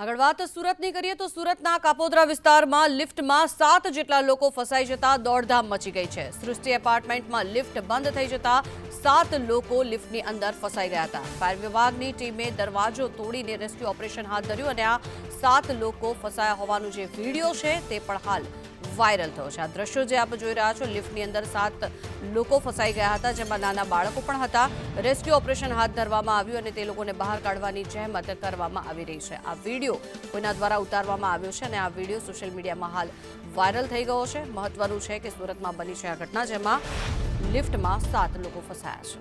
આગળ વાત સુરતની કરીએ તો સુરતના કાપોદ્રા વિસ્તારમાં લિફ્ટમાં 7 જેટલા લોકો ફસાઈ જતા દોડધામ મચી ગઈ છે। સૃષ્ટિ એપાર્ટમેન્ટમાં લિફ્ટ બંધ થઈ જતા 7 લોકો લિફ્ટની અંદર ફસાઈ ગયા હતા। ફાયર વિભાગની ટીમે દરવાજો તોડીને રેસ્ક્યુ ઓપરેશન હાથ ધર્યું અને આ 7 લોકો ફસાયા હોવાનો જે વિડીયો છે તે પણ હાલ વાયરલ થયો છે। આ દ્રશ્યો જે આપ જોઈ રહ્યા છો, લિફ્ટની અંદર 7 લોકો ફસાઈ ગયા હતા, જેમાં નાના બાળકો પણ હતા। રેસ્ક્યુ ઓપરેશન હાથ ધરવામાં આવ્યું અને તે લોકોને બહાર કાઢવાની જહેમત કરવામાં આવી રહી છે। આ વિડીયો કોઈના દ્વારા ઉતારવામાં આવ્યો છે અને આ વિડીયો સોશિયલ મીડિયામાં હાલ વાયરલ થઈ ગયો છે। મહત્વનું છે કે સુરતમાં બની છે આ ઘટના, જેમાં લિફ્ટમાં 7 લોકો ફસાયા છે।